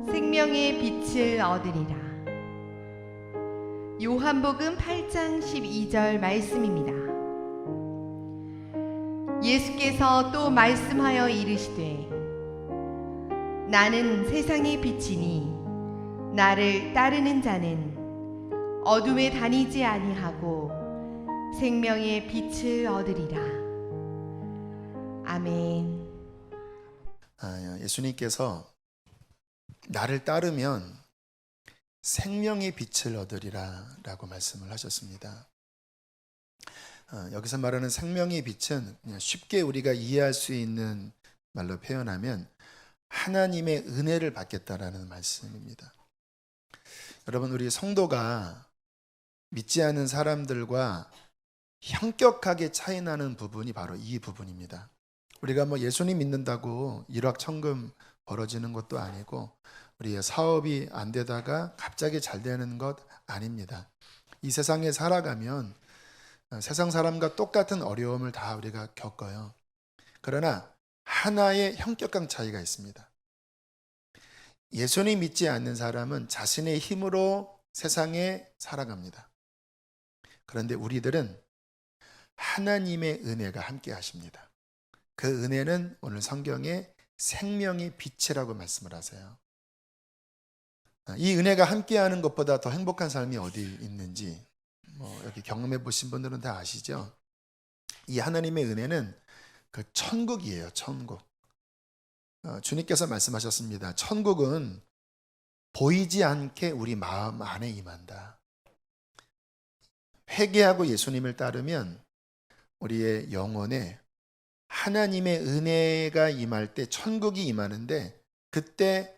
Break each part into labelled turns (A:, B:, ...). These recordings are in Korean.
A: 생명의 빛을 얻으리라. 요한복음 8장 12절 말씀입니다. 예수께서 또 말씀하여 이르시되 나는 세상의 빛이니 나를 따르는 자는 어둠에 다니지 아니하고 생명의 빛을 얻으리라. 아멘.
B: 예수님께서 나를 따르면 생명의 빛을 얻으리라 라고 말씀을 하셨습니다. 여기서 말하는 생명의 빛은 그냥 쉽게 우리가 이해할 수 있는 말로 표현하면 하나님의 은혜를 받겠다라는 말씀입니다. 여러분, 우리 성도가 믿지 않는 사람들과 현격하게 차이 나는 부분이 바로 이 부분입니다. 우리가 예수님 믿는다고 일확천금 벌어지는 것도 아니고 우리의 사업이 안 되다가 갑자기 잘 되는 것 아닙니다. 이 세상에 살아가면 세상 사람과 똑같은 어려움을 다 우리가 겪어요. 그러나 하나의 현격한 차이가 있습니다. 예수님 믿지 않는 사람은 자신의 힘으로 세상에 살아갑니다. 그런데 우리들은 하나님의 은혜가 함께 하십니다. 그 은혜는 오늘 성경에 생명의 빛이라고 말씀을 하세요. 이 은혜가 함께하는 것보다 더 행복한 삶이 어디 있는지 여기 경험해 보신 분들은 다 아시죠? 이 하나님의 은혜는 그 천국이에요. 천국. 주님께서 말씀하셨습니다. 천국은 보이지 않게 우리 마음 안에 임한다. 회개하고 예수님을 따르면 우리의 영혼에 하나님의 은혜가 임할 때 천국이 임하는데 그때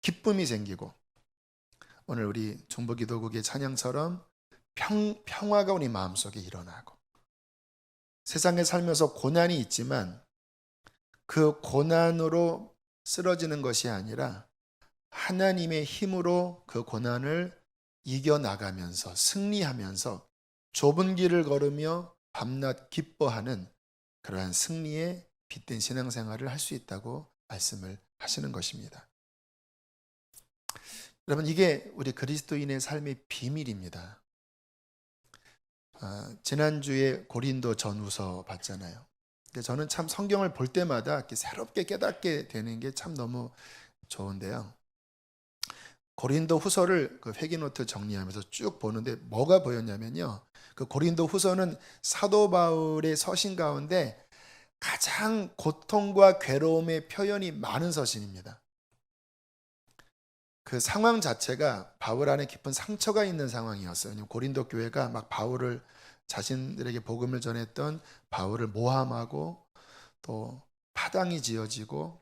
B: 기쁨이 생기고 오늘 우리 중보기도국의 찬양처럼 평화가 우리 마음속에 일어나고 세상에 살면서 고난이 있지만 그 고난으로 쓰러지는 것이 아니라 하나님의 힘으로 그 고난을 이겨나가면서 승리하면서 좁은 길을 걸으며 밤낮 기뻐하는 그러한 승리의 빛된 신앙생활을 할 수 있다고 말씀을 하시는 것입니다. 여러분, 이게 우리 그리스도인의 삶의 비밀입니다. 지난주에 고린도 전후서 봤잖아요. 근데 저는 참 성경을 볼 때마다 이렇게 새롭게 깨닫게 되는 게 참 너무 좋은데요. 고린도 후서를 그 회기노트 정리하면서 쭉 보는데 뭐가 보였냐면요. 그 고린도 후서는 사도 바울의 서신 가운데 가장 고통과 괴로움의 표현이 많은 서신입니다. 그 상황 자체가 바울 안에 깊은 상처가 있는 상황이었어요. 왜냐하면 고린도 교회가 막 바울을 자신들에게 복음을 전했던 바울을 모함하고 또 파당이 지어지고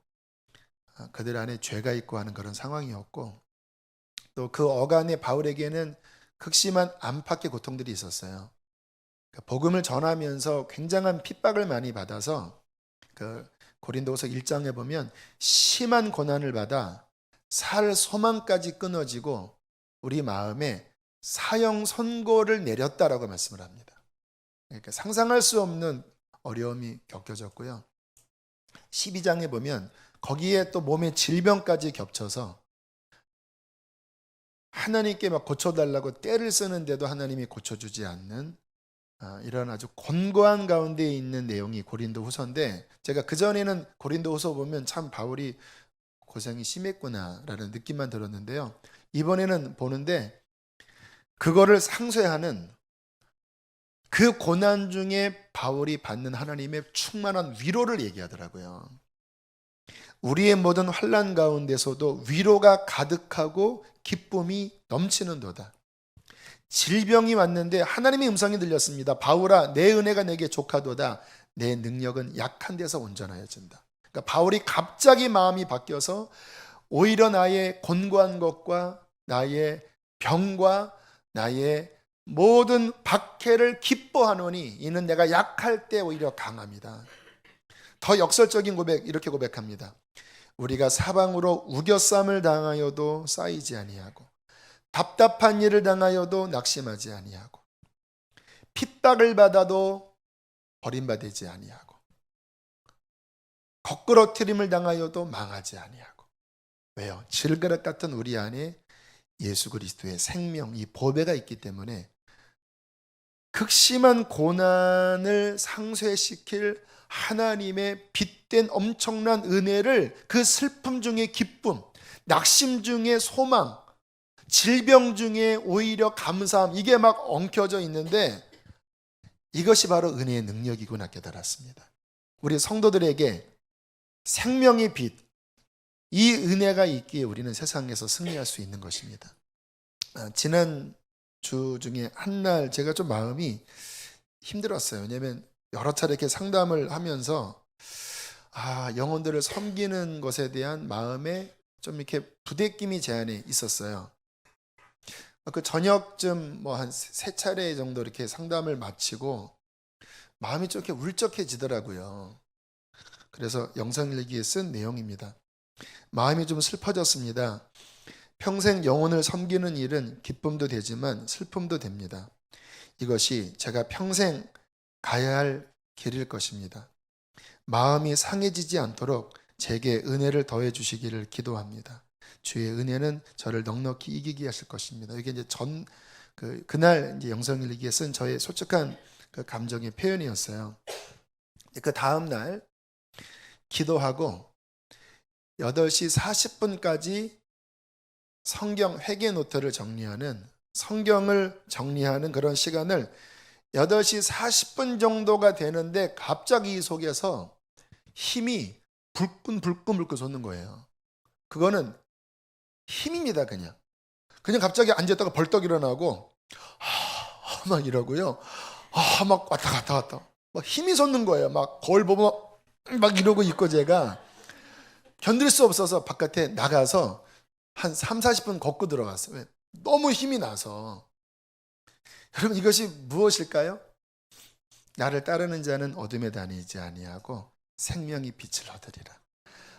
B: 그들 안에 죄가 있고 하는 그런 상황이었고 또 그 어간에 바울에게는 극심한 안팎의 고통들이 있었어요. 복음을 전하면서 굉장한 핍박을 많이 받아서 그 고린도후서 1장에 보면 심한 고난을 받아 살 소망까지 끊어지고 우리 마음에 사형 선고를 내렸다라고 말씀을 합니다. 그러니까 상상할 수 없는 어려움이 겪어졌고요. 12장에 보면 거기에 또 몸의 질병까지 겹쳐서 하나님께 막 고쳐달라고 떼를 쓰는데도 하나님이 고쳐주지 않는 이런 아주 곤고한 가운데 있는 내용이 고린도 후서인데 제가 그전에는 고린도 후서 보면 참 바울이 고생이 심했구나라는 느낌만 들었는데요. 이번에는 보는데 그거를 상쇄하는 그 고난 중에 바울이 받는 하나님의 충만한 위로를 얘기하더라고요. 우리의 모든 환난 가운데서도 위로가 가득하고 기쁨이 넘치는도다. 질병이 왔는데 하나님의 음성이 들렸습니다. 바울아, 내 은혜가 내게 족하도다. 내 능력은 약한 데서 온전하여진다. 그러니까 바울이 갑자기 마음이 바뀌어서 오히려 나의 곤고한 것과 나의 병과 나의 모든 박해를 기뻐하노니 이는 내가 약할 때 오히려 강합니다. 더 역설적인 고백 이렇게 고백합니다. 우리가 사방으로 우겨쌈을 당하여도 쌓이지 아니하고 답답한 일을 당하여도 낙심하지 아니하고 핍박을 받아도 버림받지 아니하고 거꾸러뜨림을 당하여도 망하지 아니하고 왜요? 질그릇 같은 우리 안에 예수 그리스도의 생명, 이 보배가 있기 때문에 극심한 고난을 상쇄시킬 하나님의 빛된 엄청난 은혜를, 그 슬픔 중에 기쁨, 낙심 중에 소망, 질병 중에 오히려 감사함, 이게 막 엉켜져 있는데 이것이 바로 은혜의 능력이구나 깨달았습니다. 우리 성도들에게 생명의 빛, 이 은혜가 있기에 우리는 세상에서 승리할 수 있는 것입니다. 지난 주 중에 한 날 제가 좀 마음이 힘들었어요. 왜냐하면 여러 차례 이렇게 상담을 하면서 영혼들을 섬기는 것에 대한 마음에 좀 이렇게 부대낌이 제 안에 있었어요. 그 저녁쯤 뭐 한 세 차례 정도 이렇게 상담을 마치고 마음이 좀 이렇게 울적해지더라고요. 그래서 영상일기에 쓴 내용입니다. 마음이 좀 슬퍼졌습니다. 평생 영혼을 섬기는 일은 기쁨도 되지만 슬픔도 됩니다. 이것이 제가 평생 가야 할 길일 것입니다. 마음이 상해지지 않도록 제게 은혜를 더해 주시기를 기도합니다. 주의 은혜는 저를 넉넉히 이기게 하실 것입니다. 이게 이제 그날 이제 영상일기에 쓴 저의 솔직한 그 감정의 표현이었어요. 그 다음 날 기도하고 8시 40분까지 성경 회개 노트를 정리하는, 성경을 정리하는 그런 시간을 8시 40분 정도가 되는데 갑자기 이 속에서 힘이 불끈 솟는 거예요. 그거는 힘입니다. 그냥 갑자기 앉았다가 벌떡 일어나고 막 이러고요. 막 왔다 갔다 막 힘이 솟는 거예요. 막 거울 보면 막 이러고 있고 제가 견딜 수 없어서 바깥에 나가서 한 3, 40분 걷고 들어갔어요. 왜? 너무 힘이 나서. 여러분 이것이 무엇일까요? 나를 따르는 자는 어둠에 다니지 아니하고 생명의 빛을 얻으리라.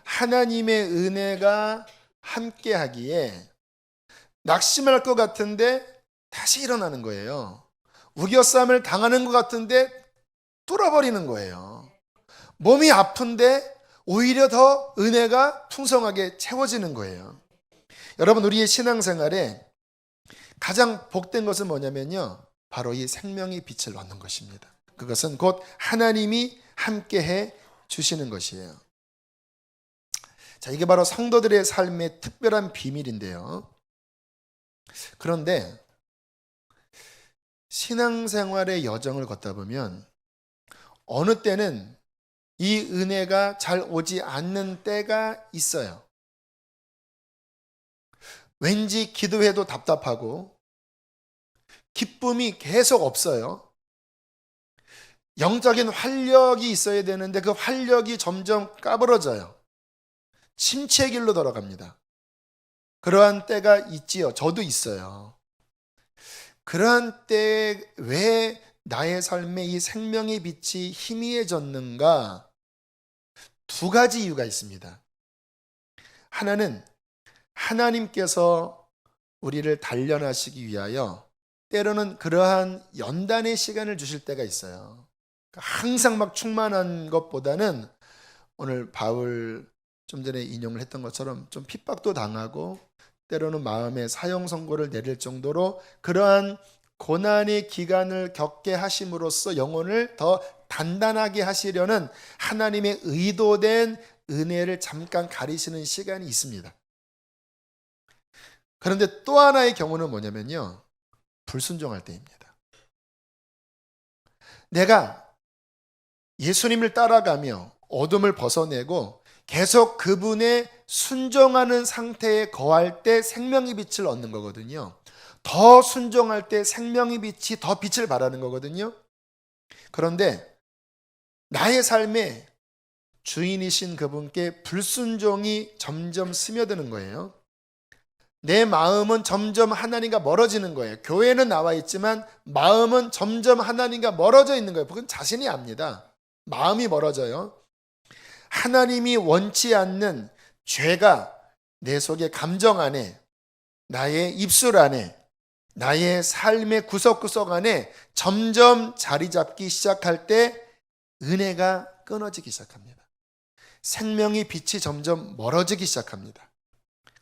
B: 하나님의 은혜가 함께하기에 낙심할 것 같은데 다시 일어나는 거예요. 우겨쌈을 당하는 것 같은데 뚫어버리는 거예요. 몸이 아픈데 오히려 더 은혜가 풍성하게 채워지는 거예요. 여러분 우리의 신앙생활에 가장 복된 것은 뭐냐면요, 바로 이 생명의 빛을 얻는 것입니다. 그것은 곧 하나님이 함께해 주시는 것이에요. 자, 이게 바로 성도들의 삶의 특별한 비밀인데요. 그런데 신앙생활의 여정을 걷다 보면 어느 때는 이 은혜가 잘 오지 않는 때가 있어요. 왠지 기도해도 답답하고 기쁨이 계속 없어요. 영적인 활력이 있어야 되는데 그 활력이 점점 까부러져요. 침체의 길로 돌아갑니다. 그러한 때가 있지요. 저도 있어요. 그러한 때에 왜 나의 삶에 이 생명의 빛이 희미해졌는가? 두 가지 이유가 있습니다. 하나는 하나님께서 우리를 단련하시기 위하여 때로는 그러한 연단의 시간을 주실 때가 있어요. 항상 막 충만한 것보다는 오늘 바울 좀 전에 인용을 했던 것처럼 좀 핍박도 당하고 때로는 마음에 사형 선고를 내릴 정도로 그러한 고난의 기간을 겪게 하심으로써 영혼을 더 단단하게 하시려는 하나님의 의도된 은혜를 잠깐 가리시는 시간이 있습니다. 그런데 또 하나의 경우는 뭐냐면요, 불순종할 때입니다. 내가 예수님을 따라가며 어둠을 벗어내고 계속 그분의 순종하는 상태에 거할 때 생명의 빛을 얻는 거거든요. 더 순종할 때 생명의 빛이 더 빛을 발하는 거거든요. 그런데 나의 삶에 주인이신 그분께 불순종이 점점 스며드는 거예요. 내 마음은 점점 하나님과 멀어지는 거예요. 교회는 나와 있지만 마음은 점점 하나님과 멀어져 있는 거예요. 그건 자신이 압니다. 마음이 멀어져요. 하나님이 원치 않는 죄가 내 속의 감정 안에, 나의 입술 안에, 나의 삶의 구석구석 안에 점점 자리 잡기 시작할 때 은혜가 끊어지기 시작합니다. 생명의 빛이 점점 멀어지기 시작합니다.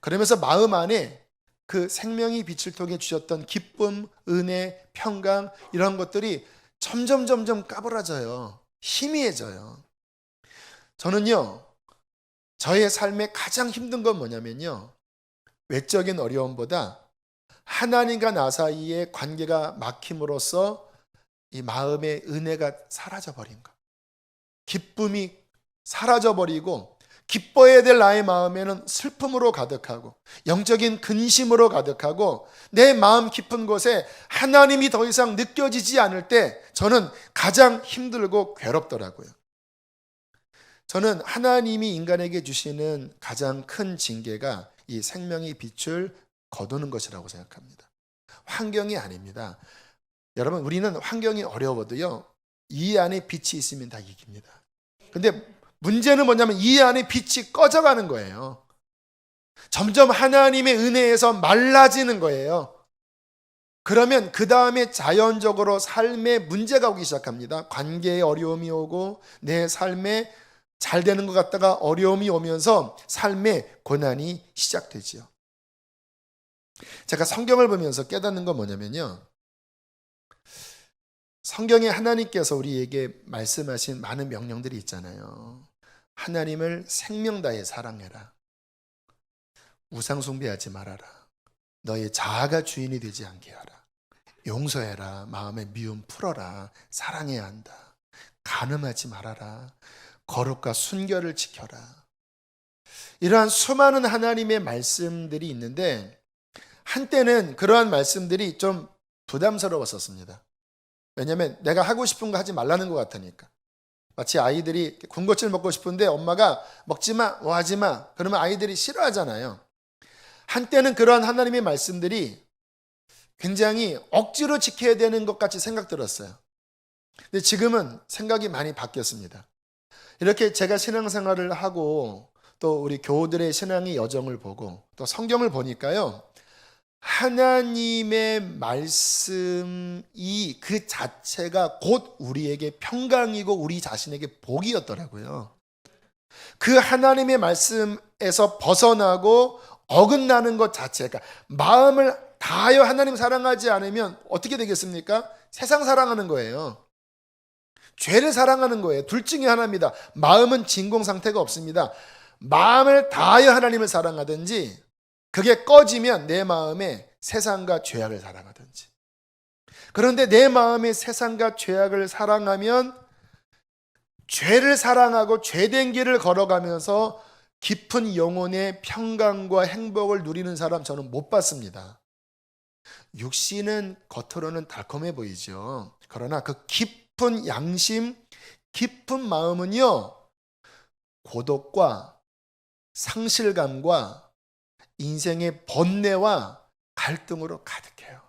B: 그러면서 마음 안에 그 생명의 빛을 통해 주셨던 기쁨, 은혜, 평강 이런 것들이 점점 까부라져요. 희미해져요. 저는요, 저의 삶에 가장 힘든 건 뭐냐면요, 외적인 어려움보다 하나님과 나 사이의 관계가 막힘으로써 이 마음의 은혜가 사라져버린 것, 기쁨이 사라져버리고 기뻐해야 될 나의 마음에는 슬픔으로 가득하고 영적인 근심으로 가득하고 내 마음 깊은 곳에 하나님이 더 이상 느껴지지 않을 때 저는 가장 힘들고 괴롭더라고요. 저는 하나님이 인간에게 주시는 가장 큰 징계가 이 생명의 빛을 거두는 것이라고 생각합니다. 환경이 아닙니다. 여러분, 우리는 환경이 어려워도요, 이 안에 빛이 있으면 다 이깁니다. 근데 문제는 뭐냐면 이 안에 빛이 꺼져가는 거예요. 점점 하나님의 은혜에서 말라지는 거예요. 그러면 그 다음에 자연적으로 삶에 문제가 오기 시작합니다. 관계에 어려움이 오고 내 삶에 잘 되는 것 같다가 어려움이 오면서 삶의 고난이 시작되지요. 제가 성경을 보면서 깨닫는 건 뭐냐면요, 성경에 하나님께서 우리에게 말씀하신 많은 명령들이 있잖아요. 하나님을 생명 다해 사랑해라. 우상 숭배하지 말아라. 너의 자아가 주인이 되지 않게 하라. 용서해라. 마음의 미움 풀어라. 사랑해야 한다. 간음하지 말아라. 거룩과 순결을 지켜라. 이러한 수많은 하나님의 말씀들이 있는데 한때는 그러한 말씀들이 좀 부담스러웠었습니다. 왜냐하면 내가 하고 싶은 거 하지 말라는 것 같으니까. 마치 아이들이 군것질 먹고 싶은데 엄마가 먹지 마, 뭐 하지 마. 그러면 아이들이 싫어하잖아요. 한때는 그러한 하나님의 말씀들이 굉장히 억지로 지켜야 되는 것 같이 생각 들었어요. 근데 지금은 생각이 많이 바뀌었습니다. 이렇게 제가 신앙생활을 하고 또 우리 교우들의 신앙의 여정을 보고 또 성경을 보니까요, 하나님의 말씀이 그 자체가 곧 우리에게 평강이고 우리 자신에게 복이었더라고요. 그 하나님의 말씀에서 벗어나고 어긋나는 것 자체가, 마음을 다하여 하나님 사랑하지 않으면 어떻게 되겠습니까? 세상 사랑하는 거예요. 죄를 사랑하는 거예요. 둘 중에 하나입니다. 마음은 진공 상태가 없습니다. 마음을 다하여 하나님을 사랑하든지, 그게 꺼지면 내 마음에 세상과 죄악을 사랑하든지. 그런데 내 마음에 세상과 죄악을 사랑하면 죄를 사랑하고 죄된 길을 걸어가면서 깊은 영혼의 평강과 행복을 누리는 사람 저는 못 봤습니다. 육신은 겉으로는 달콤해 보이죠. 그러나 그 깊은 양심, 깊은 마음은요, 고독과 상실감과 인생의 번뇌와 갈등으로 가득해요.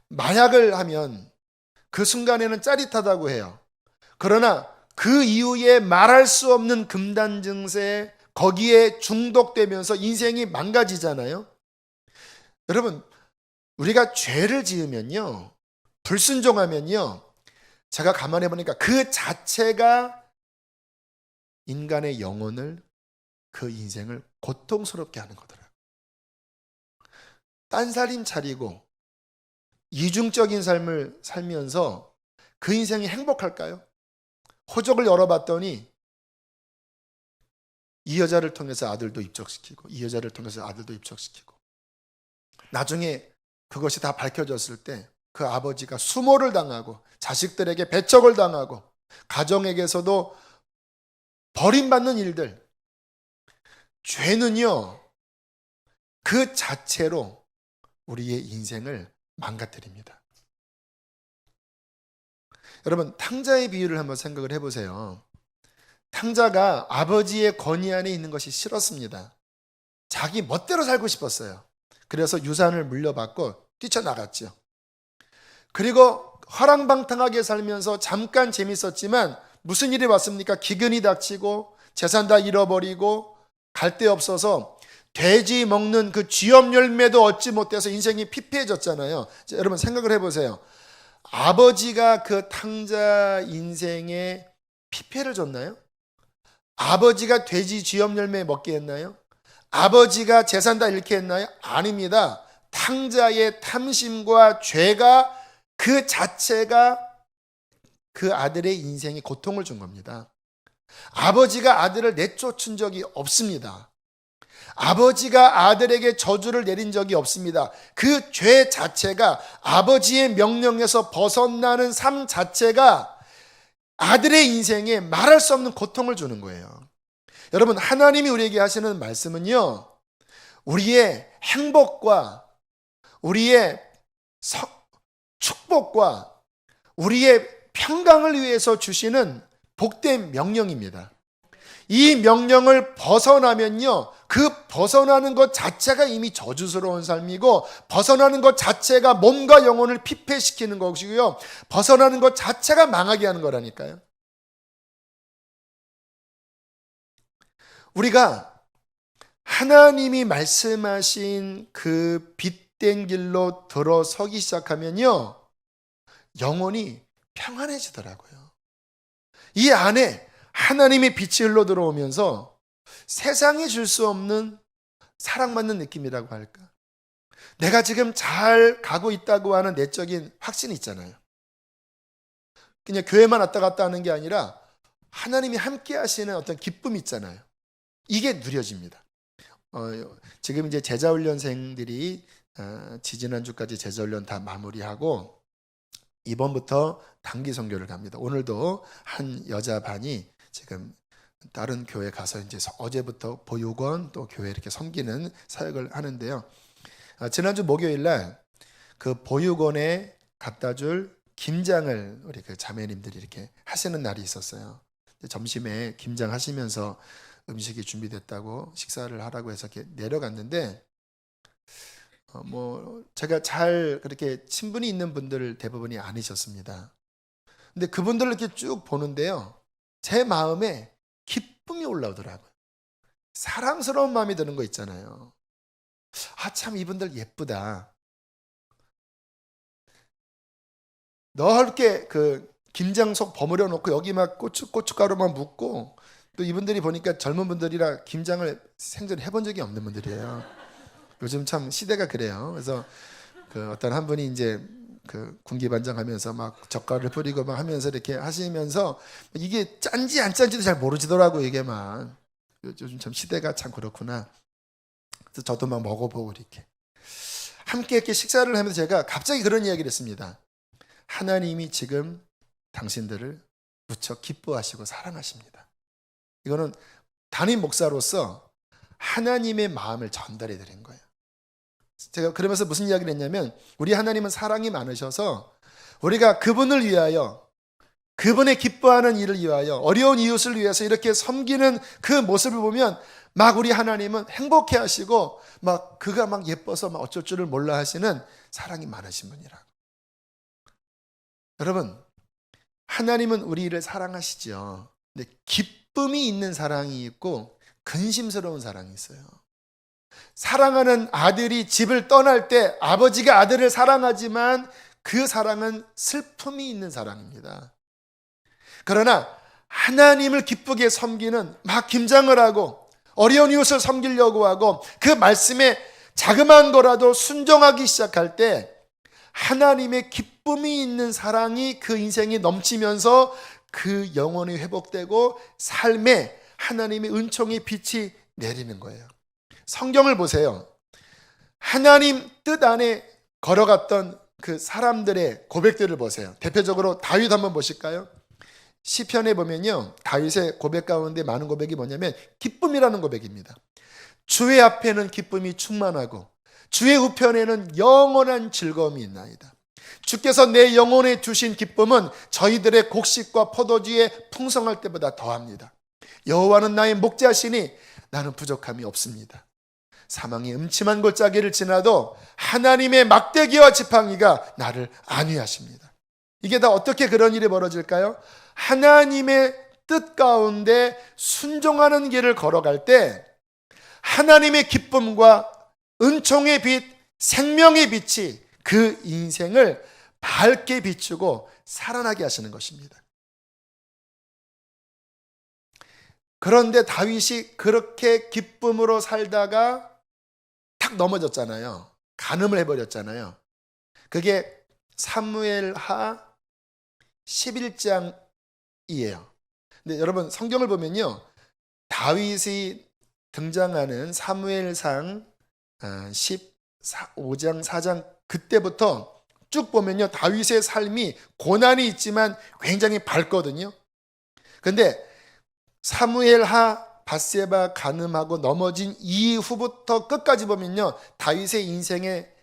B: 마약을 하면 그 순간에는 짜릿하다고 해요. 그러나 그 이후에 말할 수 없는 금단 증세, 거기에 중독되면서 인생이 망가지잖아요. 여러분, 우리가 죄를 지으면요, 불순종하면요, 제가 가만히 보니까 그 자체가 인간의 영혼을, 그 인생을 고통스럽게 하는 거더라고요. 딴살림 차리고 이중적인 삶을 살면서 그 인생이 행복할까요? 호적을 열어봤더니 이 여자를 통해서 아들도 입적시키고 이 여자를 통해서 아들도 입적시키고, 나중에 그것이 다 밝혀졌을 때 그 아버지가 수모를 당하고 자식들에게 배척을 당하고 가정에게서도 버림받는 일들. 죄는요, 그 자체로 우리의 인생을 망가뜨립니다. 여러분, 탕자의 비유를 한번 생각을 해보세요. 탕자가 아버지의 권위 안에 있는 것이 싫었습니다. 자기 멋대로 살고 싶었어요. 그래서 유산을 물려받고 뛰쳐나갔죠. 그리고 허랑방탕하게 살면서 잠깐 재밌었지만 무슨 일이 왔습니까? 기근이 닥치고 재산 다 잃어버리고 갈 데 없어서 돼지 먹는 그 쥐염 열매도 얻지 못해서 인생이 피폐해졌잖아요. 자, 여러분 생각을 해보세요. 아버지가 그 탕자 인생에 피폐를 줬나요? 아버지가 돼지 쥐염 열매 먹게 했나요? 아버지가 재산 다 잃게 했나요? 아닙니다. 탕자의 탐심과 죄가 그 자체가 그 아들의 인생에 고통을 준 겁니다. 아버지가 아들을 내쫓은 적이 없습니다. 아버지가 아들에게 저주를 내린 적이 없습니다. 그 죄 자체가, 아버지의 명령에서 벗어나는 삶 자체가 아들의 인생에 말할 수 없는 고통을 주는 거예요. 여러분, 하나님이 우리에게 하시는 말씀은요, 우리의 행복과 우리의 축복과 우리의 평강을 위해서 주시는 복된 명령입니다. 이 명령을 벗어나면요, 그 벗어나는 것 자체가 이미 저주스러운 삶이고, 벗어나는 것 자체가 몸과 영혼을 피폐시키는 것이고요, 벗어나는 것 자체가 망하게 하는 거라니까요. 우리가 하나님이 말씀하신 그 빛된 길로 들어서기 시작하면요, 영혼이 평안해지더라고요. 이 안에 하나님의 빛이 흘러 들어오면서 세상이 줄 수 없는 사랑받는 느낌이라고 할까? 내가 지금 잘 가고 있다고 하는 내적인 확신이 있잖아요. 그냥 교회만 왔다 갔다 하는 게 아니라 하나님이 함께 하시는 어떤 기쁨이 있잖아요. 이게 누려집니다. 지금 이제 제자훈련생들이 지지난주까지 제자훈련 다 마무리하고 이번부터 단기 선교를 갑니다. 오늘도 한 여자 반이 지금 다른 교회 가서 이제 어제부터 보육원 또 교회 이렇게 섬기는 사역을 하는데요. 지난주 목요일 날 그 보육원에 갖다 줄 김장을 우리 그 자매님들이 이렇게 하시는 날이 있었어요. 점심에 김장 하시면서 음식이 준비됐다고 식사를 하라고 해서 이렇게 내려갔는데 제가 잘 그렇게 친분이 있는 분들 대부분이 아니셨습니다. 근데 그분들을 이렇게 쭉 보는데요, 제 마음에 기쁨이 올라오더라고요. 사랑스러운 마음이 드는 거 있잖아요. 참 이분들 예쁘다. 넓게 그 김장석 버무려 놓고 여기 막 고춧가루만 묻고, 또 이분들이 보니까 젊은 분들이라 김장을 생전 해본 적이 없는 분들이에요. 요즘 참 시대가 그래요. 그래서 그 어떤 한 분이 이제 그 군기반장하면서 막 젓갈을 뿌리고 막 하면서 이렇게 하시면서 이게 짠지 안 짠지도 잘 모르시더라고, 이게만. 요즘 참 시대가 참 그렇구나. 그래서 저도 막 먹어보고 이렇게 함께 이렇게 식사를 하면서 제가 갑자기 그런 이야기를 했습니다. 하나님이 지금 당신들을 무척 기뻐하시고 사랑하십니다. 이거는 담임 목사로서 하나님의 마음을 전달해 드린 거예요. 제가 그러면서 무슨 이야기를 했냐면, 우리 하나님은 사랑이 많으셔서 우리가 그분을 위하여, 그분의 기뻐하는 일을 위하여, 어려운 이웃을 위해서 이렇게 섬기는 그 모습을 보면 막 우리 하나님은 행복해 하시고 막 그가 막 예뻐서 막 어쩔 줄을 몰라 하시는 사랑이 많으신 분이라고. 여러분, 하나님은 우리를 사랑하시죠. 근데 기쁨이 있는 사랑이 있고 근심스러운 사랑이 있어요. 사랑하는 아들이 집을 떠날 때 아버지가 아들을 사랑하지만 그 사랑은 슬픔이 있는 사랑입니다. 그러나 하나님을 기쁘게 섬기는, 막 김장을 하고 어려운 이웃을 섬기려고 하고 그 말씀에 자그마한 거라도 순종하기 시작할 때 하나님의 기쁨이 있는 사랑이 그 인생에 넘치면서 그 영혼이 회복되고 삶에 하나님의 은총의 빛이 내리는 거예요. 성경을 보세요. 하나님 뜻 안에 걸어갔던 그 사람들의 고백들을 보세요. 대표적으로 다윗 한번 보실까요? 시편에 보면요, 다윗의 고백 가운데 많은 고백이 뭐냐면 기쁨이라는 고백입니다. 주의 앞에는 기쁨이 충만하고 주의 우편에는 영원한 즐거움이 있나이다. 주께서 내 영혼에 주신 기쁨은 저희들의 곡식과 포도주에 풍성할 때보다 더합니다. 여호와는 나의 목자시니 나는 부족함이 없습니다. 사망의 음침한 골짜기를 지나도 하나님의 막대기와 지팡이가 나를 안위하십니다. 이게 다 어떻게 그런 일이 벌어질까요? 하나님의 뜻 가운데 순종하는 길을 걸어갈 때 하나님의 기쁨과 은총의 빛, 생명의 빛이 그 인생을 밝게 비추고 살아나게 하시는 것입니다. 그런데 다윗이 그렇게 기쁨으로 살다가 탁 넘어졌잖아요. 간음을 해버렸잖아요. 그게 사무엘하 11장이에요. 근데 여러분 성경을 보면요, 다윗이 등장하는 사무엘상 15장 4장 그때부터 쭉 보면요, 다윗의 삶이 고난이 있지만 굉장히 밝거든요. 근데 사무엘하 밧세바 간음하고 넘어진 이후부터 끝까지 보면요, 다윗의 인생의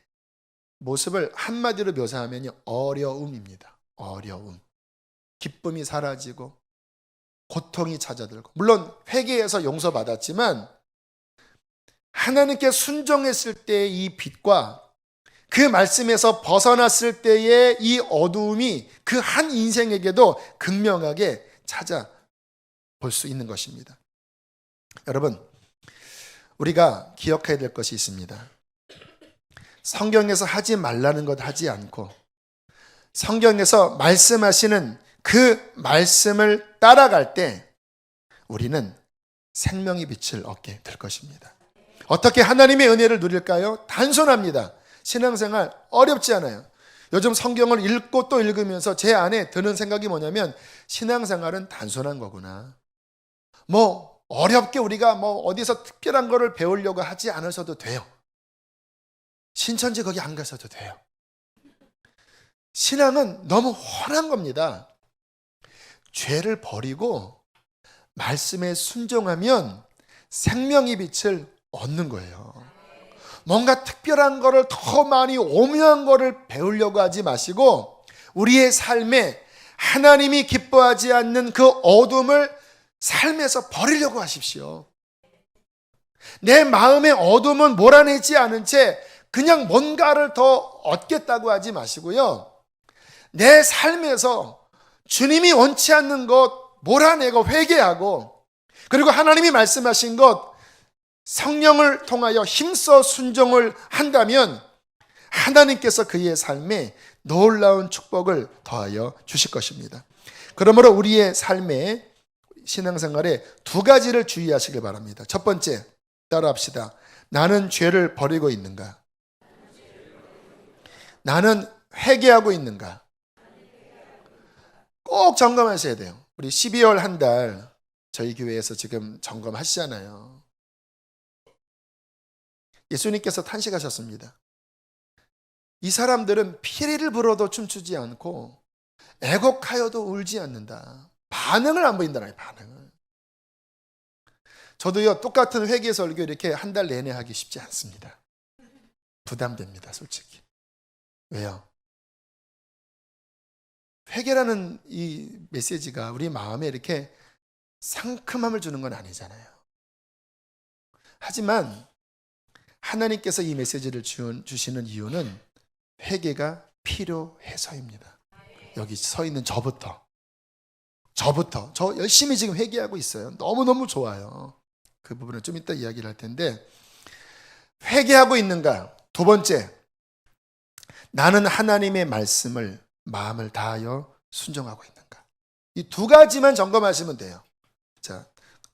B: 모습을 한마디로 묘사하면요, 어려움입니다. 어려움. 기쁨이 사라지고 고통이 찾아들고, 물론 회개해서 용서받았지만 하나님께 순종했을 때의 이 빛과 그 말씀에서 벗어났을 때의 이 어두움이 그 한 인생에게도 극명하게 찾아볼 수 있는 것입니다. 여러분, 우리가 기억해야 될 것이 있습니다. 성경에서 하지 말라는 것 하지 않고 성경에서 말씀하시는 그 말씀을 따라갈 때 우리는 생명의 빛을 얻게 될 것입니다. 어떻게 하나님의 은혜를 누릴까요? 단순합니다. 신앙생활 어렵지 않아요. 요즘 성경을 읽고 또 읽으면서 제 안에 드는 생각이 뭐냐면, 신앙생활은 단순한 거구나. 어렵게 우리가 어디서 특별한 거를 배우려고 하지 않으셔도 돼요. 신천지 거기 안 가셔도 돼요. 신앙은 너무 훤한 겁니다. 죄를 버리고 말씀에 순종하면 생명의 빛을 얻는 거예요. 뭔가 특별한 거를 더 많이 오묘한 거를 배우려고 하지 마시고 우리의 삶에 하나님이 기뻐하지 않는 그 어둠을 삶에서 버리려고 하십시오. 내 마음의 어둠은 몰아내지 않은 채 그냥 뭔가를 더 얻겠다고 하지 마시고요, 내 삶에서 주님이 원치 않는 것 몰아내고 회개하고, 그리고 하나님이 말씀하신 것 성령을 통하여 힘써 순종을 한다면 하나님께서 그의 삶에 놀라운 축복을 더하여 주실 것입니다. 그러므로 우리의 삶에, 신앙생활에 두 가지를 주의하시길 바랍니다. 첫 번째, 따라합시다. 나는 죄를 버리고 있는가? 나는 회개하고 있는가? 꼭 점검하셔야 돼요. 우리 12월 한 달 저희 교회에서 지금 점검하시잖아요. 예수님께서 탄식하셨습니다. 이 사람들은 피리를 불어도 춤추지 않고 애곡하여도 울지 않는다. 반응을 안 보인다는 반응을. 저도요, 똑같은 회개 설교 이렇게 한 달 내내 하기 쉽지 않습니다. 부담됩니다, 솔직히. 왜요? 회개라는 이 메시지가 우리 마음에 이렇게 상큼함을 주는 건 아니잖아요. 하지만 하나님께서 이 메시지를 주시는 이유는 회개가 필요해서입니다. 여기 서 있는 저부터 저 열심히 지금 회개하고 있어요. 너무너무 좋아요. 그 부분은 좀 이따 이야기를 할 텐데, 회개하고 있는가? 두 번째, 나는 하나님의 말씀을 마음을 다하여 순종하고 있는가? 이 두 가지만 점검하시면 돼요. 자,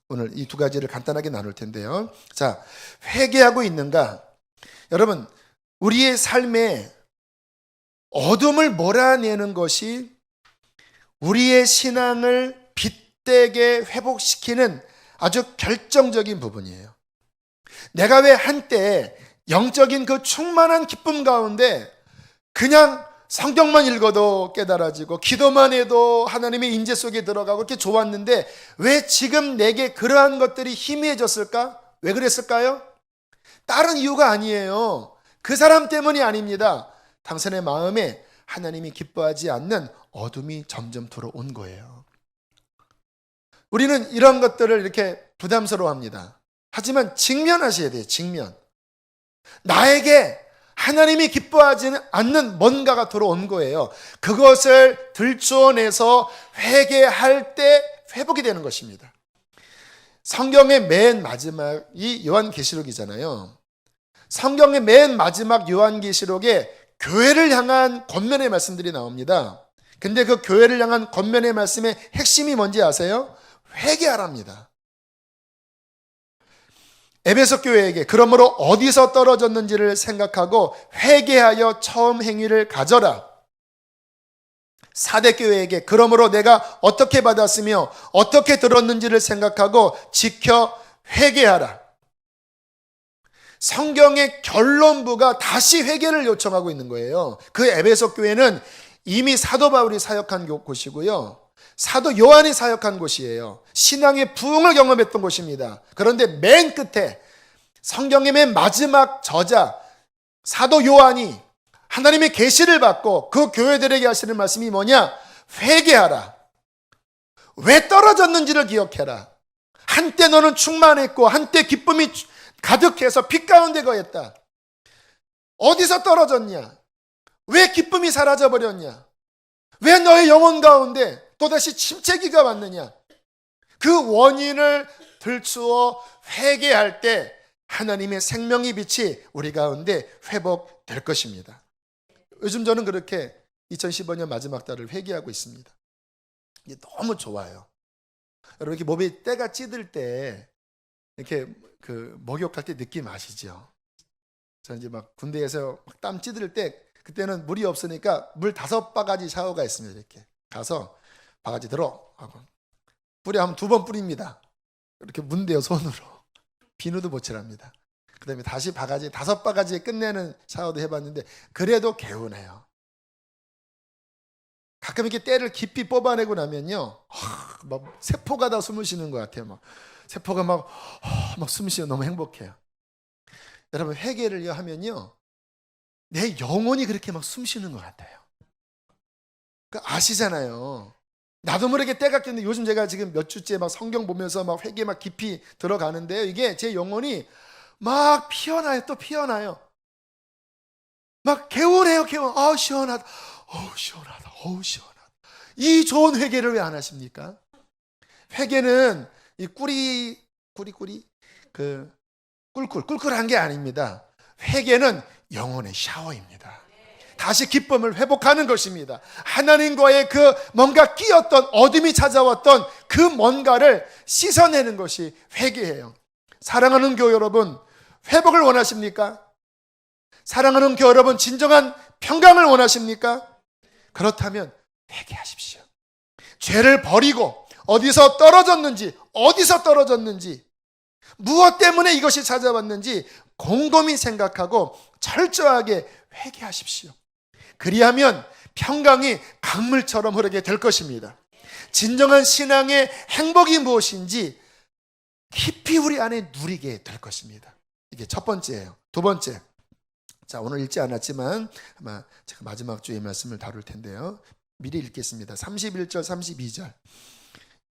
B: 오늘 이 두 가지를 간단하게 나눌 텐데요. 자, 회개하고 있는가? 여러분, 우리의 삶에 어둠을 몰아내는 것이 우리의 신앙을 빛되게 회복시키는 아주 결정적인 부분이에요. 내가 왜 한때 영적인 그 충만한 기쁨 가운데 그냥 성경만 읽어도 깨달아지고 기도만 해도 하나님의 인재 속에 들어가고 이렇게 좋았는데 왜 지금 내게 그러한 것들이 희미해졌을까? 왜 그랬을까요? 다른 이유가 아니에요. 그 사람 때문이 아닙니다. 당신의 마음에 하나님이 기뻐하지 않는 어둠이 점점 들어온 거예요. 우리는 이런 것들을 이렇게 부담스러워합니다. 하지만 직면하셔야 돼요. 직면. 나에게 하나님이 기뻐하지 않는 뭔가가 들어온 거예요. 그것을 들추어내서 회개할 때 회복이 되는 것입니다. 성경의 맨 마지막이 요한계시록이잖아요. 성경의 맨 마지막 요한계시록에 교회를 향한 권면의 말씀들이 나옵니다. 근데 그 교회를 향한 권면의 말씀의 핵심이 뭔지 아세요? 회개하랍니다. 에베소 교회에게 그러므로 어디서 떨어졌는지를 생각하고 회개하여 처음 행위를 가져라. 사대 교회에게 그러므로 내가 어떻게 받았으며 어떻게 들었는지를 생각하고 지켜 회개하라. 성경의 결론부가 다시 회개를 요청하고 있는 거예요. 그 에베소 교회는 이미 사도 바울이 사역한 곳이고요, 사도 요한이 사역한 곳이에요. 신앙의 부흥을 경험했던 곳입니다. 그런데 맨 끝에 성경의 맨 마지막 저자 사도 요한이 하나님의 계시를 받고 그 교회들에게 하시는 말씀이 뭐냐? 회개하라. 왜 떨어졌는지를 기억해라. 한때 너는 충만했고 한때 기쁨이 가득해서 빛 가운데 거했다. 어디서 떨어졌냐? 왜 기쁨이 사라져버렸냐? 왜 너의 영혼 가운데 또다시 침체기가 왔느냐? 그 원인을 들추어 회개할 때 하나님의 생명의 빛이 우리 가운데 회복될 것입니다. 요즘 저는 그렇게 2015년 마지막 달을 회개하고 있습니다. 이게 너무 좋아요. 여러분, 이렇게 몸에 때가 찌들 때 이렇게 그 목욕할 때 느낌 아시죠? 저는 이제 막 군대에서 땀 찌들 때 그때는 물이 없으니까 물 5바가지 샤워가 있습니다. 이렇게 가서 바가지 들어 하고 뿌려 하면 2번 뿌립니다. 이렇게 문대요, 손으로. 비누도 못 칠합니다. 그 다음에 다시 바가지 5바가지에 끝내는 샤워도 해봤는데 그래도 개운해요. 가끔 이렇게 때를 깊이 뽑아내고 나면요, 막 세포가 다 숨을 쉬는 것 같아요. 막 세포가 막 숨 쉬어 너무 행복해요. 여러분, 회개를 하면요, 내 영혼이 그렇게 막 숨 쉬는 것 같아요. 그러니까 아시잖아요. 나도 모르게 때가 꼈는데 요즘 제가 지금 몇 주째 막 성경 보면서 막 회개 막 깊이 들어가는데요, 이게 제 영혼이 막 피어나요. 또 피어나요. 막 개운해요. 개운. 시원하다. 시원하다. 시원하다. 이 좋은 회개를 왜 안 하십니까? 회개는 이 꾸리 그 꿀꿀한 게 아닙니다. 회개는 영혼의 샤워입니다. 다시 기쁨을 회복하는 것입니다. 하나님과의 그 뭔가 끼었던 어둠이 찾아왔던 그 뭔가를 씻어내는 것이 회개예요. 사랑하는 교회 여러분, 회복을 원하십니까? 사랑하는 교회 여러분, 진정한 평강을 원하십니까? 그렇다면 회개하십시오. 죄를 버리고 어디서 떨어졌는지 무엇 때문에 이것이 찾아왔는지 곰곰이 생각하고 철저하게 회개하십시오. 그리하면 평강이 강물처럼 흐르게 될 것입니다. 진정한 신앙의 행복이 무엇인지 깊이 우리 안에 누리게 될 것입니다. 이게 첫 번째예요. 두 번째, 자, 오늘 읽지 않았지만 아마 제가 마지막 주에 말씀을 다룰 텐데요, 미리 읽겠습니다. 31절 32절,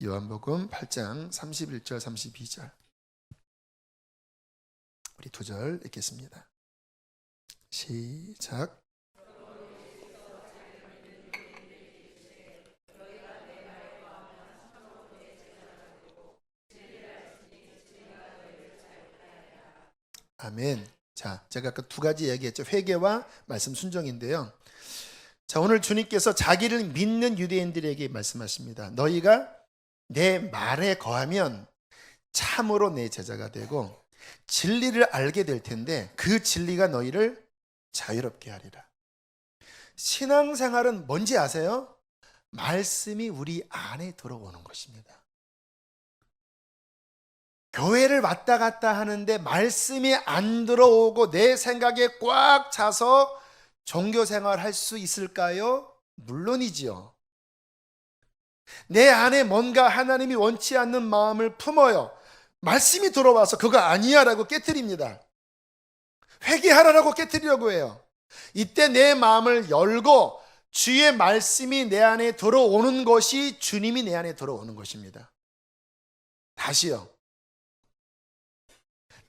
B: 요한복음 8장 31절 32절, 우리 2절 읽겠습니다. 시작. 아멘. 자, 제가 아까 2가지 얘기했죠. 회개와 말씀 순종인데요. 자, 오늘 주님께서 자기를 믿는 유대인들에게 말씀하십니다. 너희가 내 말에 거하면 참으로 내 제자가 되고 진리를 알게 될 텐데 그 진리가 너희를 자유롭게 하리라. 신앙생활은 뭔지 아세요? 말씀이 우리 안에 들어오는 것입니다. 교회를 왔다 갔다 하는데 말씀이 안 들어오고 내 생각에 꽉 차서 종교생활 할 수 있을까요? 물론이지요. 내 안에 뭔가 하나님이 원치 않는 마음을 품어요. 말씀이 들어와서 그거 아니야 라고 깨트립니다. 회개하라라고 깨트리려고 해요. 이때 내 마음을 열고 주의 말씀이 내 안에 들어오는 것이 주님이 내 안에 들어오는 것입니다. 다시요.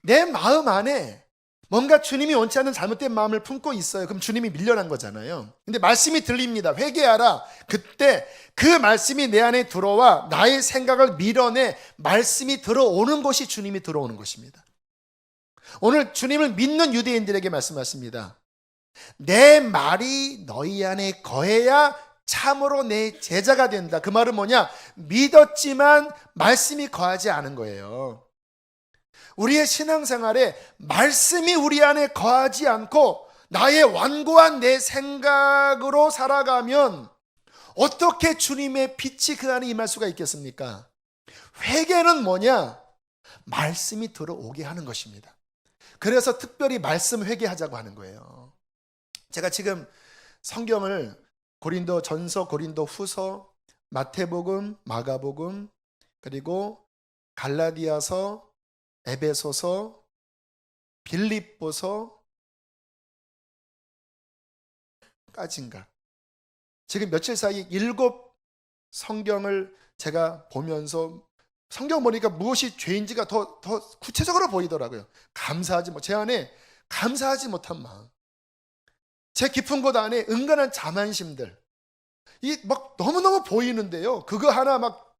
B: 내 마음 안에 뭔가 주님이 원치 않는 잘못된 마음을 품고 있어요. 그럼 주님이 밀려난 거잖아요. 근데 말씀이 들립니다. 회개하라. 그때 그 말씀이 내 안에 들어와 나의 생각을 밀어내 말씀이 들어오는 것이 주님이 들어오는 것입니다. 오늘 주님을 믿는 유대인들에게 말씀하십니다. 내 말이 너희 안에 거해야 참으로 내 제자가 된다. 그 말은 뭐냐? 믿었지만 말씀이 거하지 않은 거예요. 우리의 신앙생활에 말씀이 우리 안에 거하지 않고 나의 완고한 내 생각으로 살아가면 어떻게 주님의 빛이 그 안에 임할 수가 있겠습니까? 회개는 뭐냐? 말씀이 들어오게 하는 것입니다. 그래서 특별히 말씀 회개하자고 하는 거예요. 제가 지금 성경을 고린도 전서, 고린도 후서, 마태복음, 마가복음, 그리고 갈라디아서, 에베소서, 빌립보서 까지인가? 지금 며칠 사이 7 성경을 제가 보면서 성경 보니까 무엇이 죄인지가 더 구체적으로 보이더라고요. 제 안에 감사하지 못한 마음, 제 깊은 곳 안에 은근한 자만심들, 이 막 너무너무 보이는데요. 그거 하나 막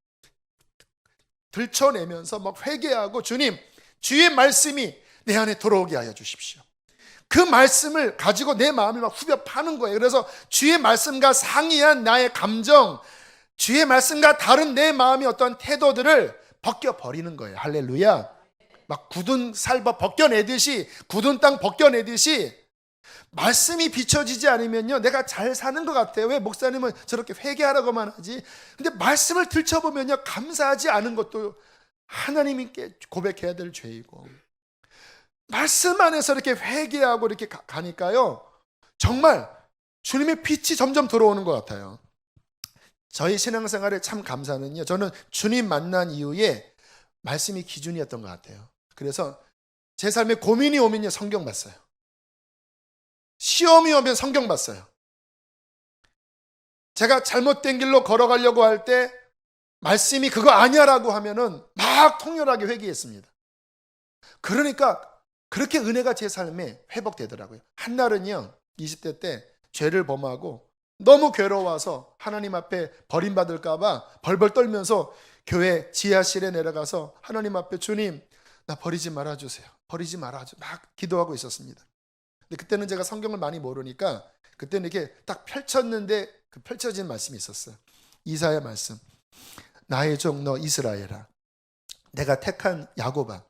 B: 들춰내면서 막 회개하고, 주님, 주의 말씀이 내 안에 들어오게 하여 주십시오. 그 말씀을 가지고 내 마음을 막 후벼 파는 거예요. 그래서 주의 말씀과 상이한 나의 감정, 주의 말씀과 다른 내 마음의 어떤 태도들을 벗겨버리는 거예요. 할렐루야. 막 굳은 살 벗겨내듯이, 굳은 땅 벗겨내듯이 말씀이 비춰지지 않으면요, 내가 잘 사는 것 같아요. 왜 목사님은 저렇게 회개하라고만 하지? 근데 말씀을 들춰보면요, 감사하지 않은 것도 하나님께 고백해야 될 죄이고, 말씀 안에서 이렇게 회개하고 이렇게 가니까요, 정말 주님의 빛이 점점 들어오는 것 같아요. 저희 신앙생활에 참 감사는요, 저는 주님 만난 이후에 말씀이 기준이었던 것 같아요. 그래서 제 삶에 고민이 오면요, 성경 봤어요. 시험이 오면 성경 봤어요. 제가 잘못된 길로 걸어가려고 할 때 말씀이 그거 아니야라고 하면은 막 통렬하게 회개했습니다. 그러니까 그렇게 은혜가 제 삶에 회복되더라고요. 한날은요, 20대 때 죄를 범하고 너무 괴로워서 하나님 앞에 버림받을까 봐 벌벌 떨면서 교회 지하실에 내려가서 하나님 앞에, 주님, 나 버리지 말아주세요. 버리지 말아주세요. 막 기도하고 있었습니다. 근데 그때는 제가 성경을 많이 모르니까 그때는 이렇게 딱 펼쳤는데 그 펼쳐진 말씀이 있었어요. 이사야 말씀. 나의 종 너 이스라엘아, 내가 택한 야곱아,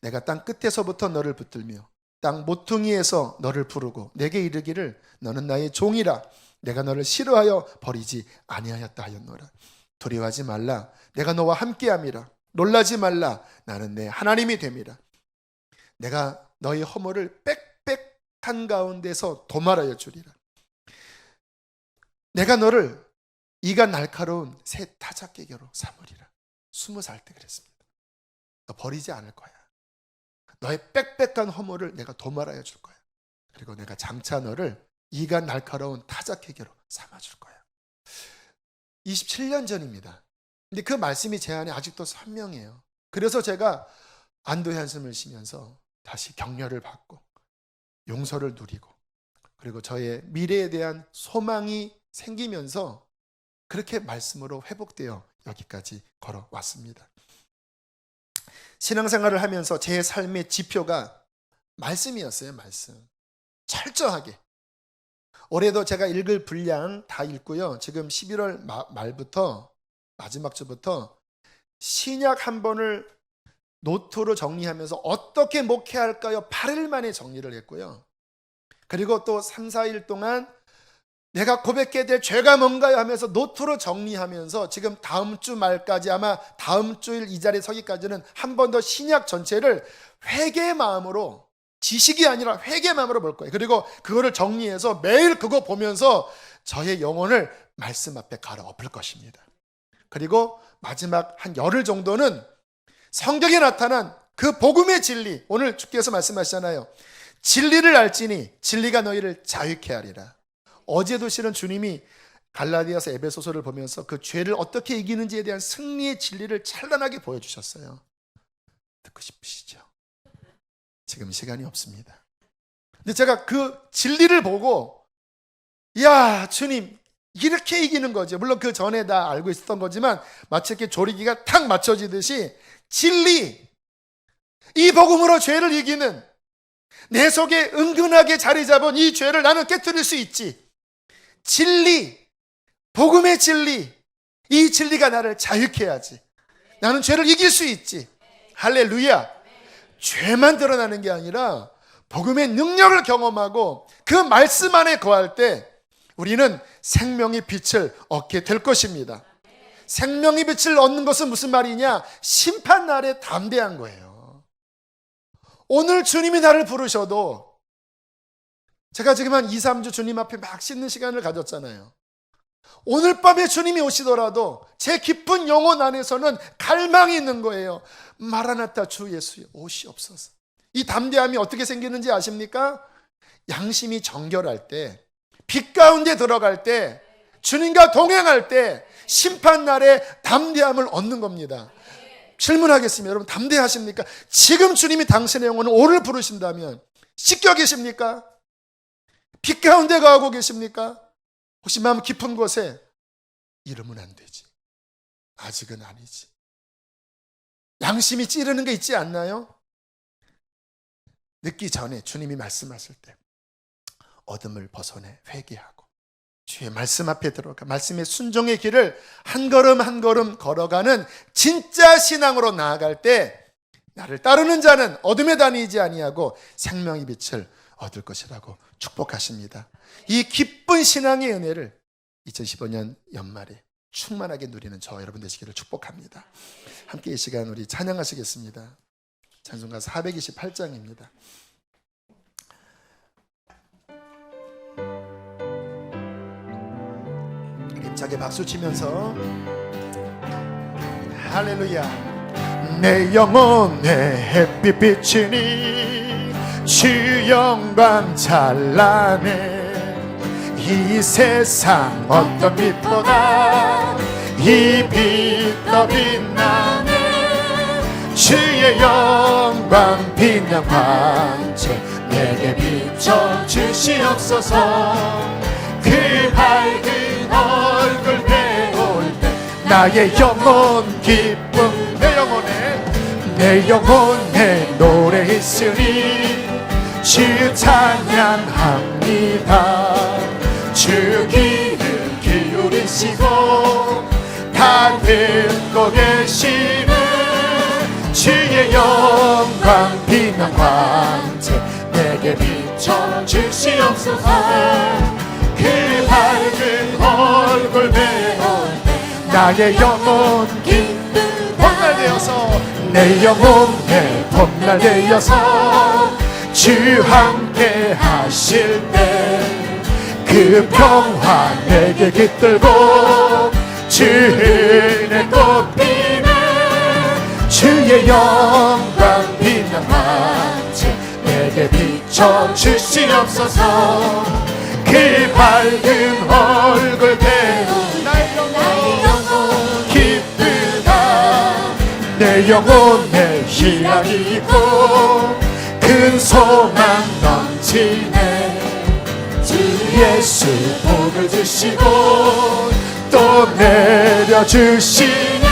B: 내가 땅 끝에서부터 너를 붙들며 땅 모퉁이에서 너를 부르고 내게 이르기를 너는 나의 종이라. 내가 너를 싫어하여 버리지 아니하였다 하였노라. 두려워하지 말라. 내가 너와 함께함이라. 놀라지 말라. 나는 내 하나님이 됨이라. 내가 너의 허물을 빽빽한 가운데서 도말하여 주리라. 내가 너를 이가 날카로운 새 타작깨기로 삼으리라. 20살 때 그랬습니다. 너 버리지 않을 거야. 너의 빽빽한 허물을 내가 도말하여 줄 거야. 그리고 내가 장차 너를 이가 날카로운 타작깨기로 삼아줄 거야. 27년 전입니다. 근데 그 말씀이 제 안에 아직도 선명해요. 그래서 제가 안도의 한숨을 쉬면서 다시 격려를 받고 용서를 누리고, 그리고 저의 미래에 대한 소망이 생기면서 그렇게 말씀으로 회복되어 여기까지 걸어왔습니다. 신앙생활을 하면서 제 삶의 지표가 말씀이었어요. 말씀. 철저하게. 올해도 제가 읽을 분량 다 읽고요. 지금 11월 말부터 마지막 주부터 신약 한 번을 노트로 정리하면서 어떻게 목회할까요? 8일 만에 정리를 했고요. 그리고 또 3, 4일 동안 내가 고백해야 될 죄가 뭔가요? 하면서 노트로 정리하면서 지금 다음 주 말까지, 아마 다음 주일 이 자리에 서기까지는 한 번 더 신약 전체를 회개의 마음으로, 지식이 아니라 회개의 마음으로 볼 거예요. 그리고 그거를 정리해서 매일 그거 보면서 저의 영혼을 말씀 앞에 갈아엎을 것입니다. 그리고 마지막 한 열흘 정도는 성경에 나타난 그 복음의 진리, 오늘 주께서 말씀하시잖아요. 진리를 알지니 진리가 너희를 자유케 하리라. 어제도 실은 주님이 갈라디아서 에베소서를 보면서 그 죄를 어떻게 이기는지에 대한 승리의 진리를 찬란하게 보여주셨어요. 듣고 싶으시죠? 지금 시간이 없습니다. 근데 제가 그 진리를 보고, 이야, 주님, 이렇게 이기는 거죠. 물론 그 전에 다 알고 있었던 거지만 마치 이렇게 조리기가 탁 맞춰지듯이 진리, 이 복음으로 죄를 이기는, 내 속에 은근하게 자리 잡은 이 죄를 나는 깨뜨릴 수 있지. 진리, 복음의 진리, 이 진리가 나를 자유케 하지. 나는 죄를 이길 수 있지. 할렐루야. 죄만 드러나는 게 아니라 복음의 능력을 경험하고 그 말씀 안에 거할 때 우리는 생명의 빛을 얻게 될 것입니다. 생명의 빛을 얻는 것은 무슨 말이냐? 심판날에 담대한 거예요. 오늘 주님이 나를 부르셔도, 제가 지금 한 2, 3주 주님 앞에 막 씻는 시간을 가졌잖아요. 오늘 밤에 주님이 오시더라도 제 깊은 영혼 안에서는 갈망이 있는 거예요. 마라나타 주 예수여 오시옵소서. 이 담대함이 어떻게 생기는지 아십니까? 양심이 정결할 때, 빛 가운데 들어갈 때, 주님과 동행할 때 심판날에 담대함을 얻는 겁니다. 질문하겠습니다. 여러분, 담대하십니까? 지금 주님이 당신의 영혼을 오늘 부르신다면 씻겨 계십니까? 빛 가운데 가고 계십니까? 혹시 마음 깊은 곳에 이러면 안 되지, 아직은 아니지, 양심이 찌르는 게 있지 않나요? 늦기 전에 주님이 말씀하실 때 어둠을 벗어내 회개하고 주의 말씀 앞에 들어가 말씀의 순종의 길을 한 걸음 한 걸음 걸어가는 진짜 신앙으로 나아갈 때 나를 따르는 자는 어둠에 다니지 아니하고 생명의 빛을 얻을 것이라고 축복하십니다. 이 기쁜 신앙의 은혜를 2015년 연말에 충만하게 누리는 저 여러분 되시기를 축복합니다. 함께 이 시간 우리 찬양하시겠습니다. 찬송가 428장입니다. 힘차게 박수 치면서 할렐루야. 내 영혼의 햇빛 비치니 주 영광 찬란해. 이 세상 어떤 빛보다 이 빛 더 빛나네. 주의 영광 빛난 광채 내게 비춰 주시옵소서. 그 밝은 얼굴 배울 때 나의 영혼 기쁨, 내 영혼에 노래 있으니 주 찬양합니다. 주 귀를 기울이시고 다 듣고 계시는 주의 영광 빛난 광채 내게 비춰 주시옵소서. 그 밝은 얼굴 배울 때 나의 영혼 기쁨 봄날 되어서 내 영혼에 봄날 되어서 주 함께 하실 때 그 평화 내게 깃들고 주 은혜 꽃피네. 주의 영광 빛난 광채 내게 비춰 주시옵소서. 그 밝은 얼굴 배우 나의 영혼 기쁘다. 내 영혼에 희락이 있고 큰 소망 넘치네. 주 예수 복을 주시고 또 내려주시네.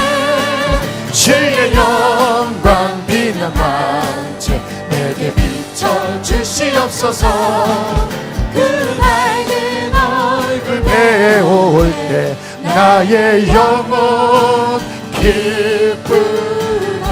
B: 주의 영광 빛난 광채 내게 비춰 주시옵소서. 그 밝은 얼굴 배울 때 나의 영혼 기쁨.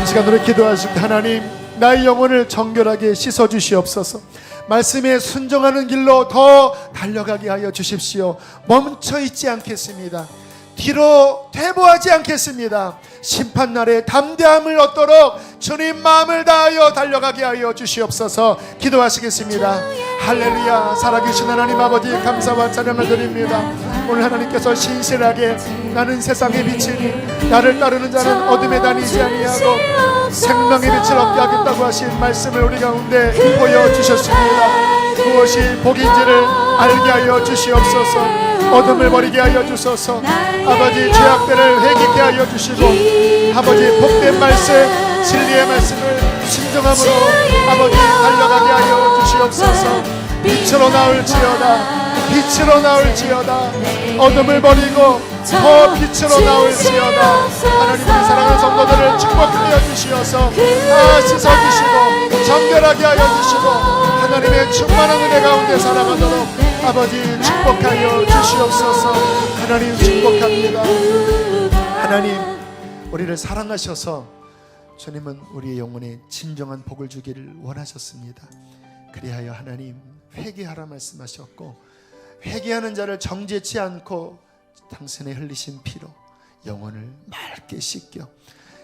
B: 이 시간으로 기도하실 때 하나님 나의 영혼을 정결하게 씻어주시옵소서. 말씀에 순종하는 길로 더 달려가게 하여 주십시오. 멈춰 있지 않겠습니다. 뒤로 퇴보하지 않겠습니다. 심판날에 담대함을 얻도록 주님 마음을 다하여 달려가게 하여 주시옵소서. 기도하시겠습니다. 할렐루야. 살아계신 하나님 아버지 감사와 찬양을 드립니다. 오늘 하나님께서 신실하게 나는 세상의 빛이니 나를 따르는 자는 어둠에 다니지 아니하고 생명의 빛을 얻게 하겠다고 하신 말씀을 우리 가운데 보여주셨습니다. 무엇이 복인지를 알게 하여 주시옵소서. 어둠을 버리게 하여 주소서. 아버지 죄악들을 회개케 하여 주시고 아버지 복된 말씀 진리의 말씀을 순종함으로 아버지 달려가게 하여 주시옵소서. 빛으로 나올지어다. 빛으로 나올지어다. 어둠을 버리고 더 빛으로 나올지어다. 하나님의 사랑하는 성도들을 축복하여 주시어서 씻어주시고 정결하게 하여 주시고 하나님의 충만한 은혜 가운데 살아가도록 아버지 축복하여 주시옵소서. 하나님 축복합니다. 하나님 우리를 사랑하셔서 주님은 우리의 영혼에 진정한 복을 주기를 원하셨습니다. 그리하여 하나님 회개하라 말씀하셨고, 회개하는 자를 정죄치 않고 당신의 흘리신 피로 영혼을 맑게 씻겨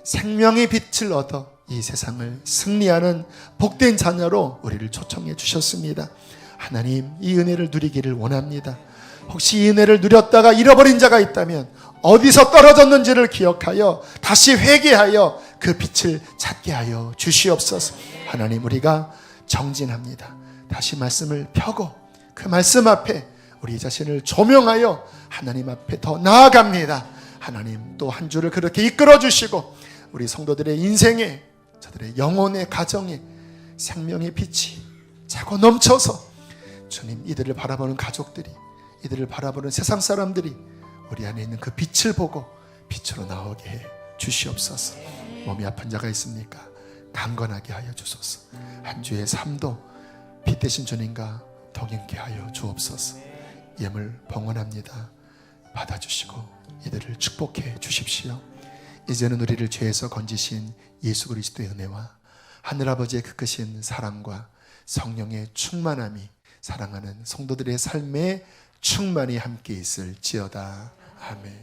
B: 생명의 빛을 얻어 이 세상을 승리하는 복된 자녀로 우리를 초청해 주셨습니다. 하나님, 이 은혜를 누리기를 원합니다. 혹시 이 은혜를 누렸다가 잃어버린 자가 있다면 어디서 떨어졌는지를 기억하여 다시 회개하여 그 빛을 찾게 하여 주시옵소서. 하나님, 우리가 정진합니다. 다시 말씀을 펴고 그 말씀 앞에 우리 자신을 조명하여 하나님 앞에 더 나아갑니다. 하나님, 또 한 주를 그렇게 이끌어 주시고 우리 성도들의 인생에, 저들의 영혼의 가정에 생명의 빛이 차고 넘쳐서 주님, 이들을 바라보는 가족들이, 이들을 바라보는 세상 사람들이 우리 안에 있는 그 빛을 보고 빛으로 나오게 해 주시옵소서. 몸이 아픈 자가 있습니까? 강건하게 하여 주소서. 한 주의 삶도 빛 대신 주님과 동행케 하여 주옵소서. 예물 봉헌합니다. 받아주시고 이들을 축복해 주십시오. 이제는 우리를 죄에서 건지신 예수 그리스도의 은혜와 하늘아버지의 그 크신 사랑과 성령의 충만함이 사랑하는 성도들의 삶에 충만히 함께 있을지어다. 아멘.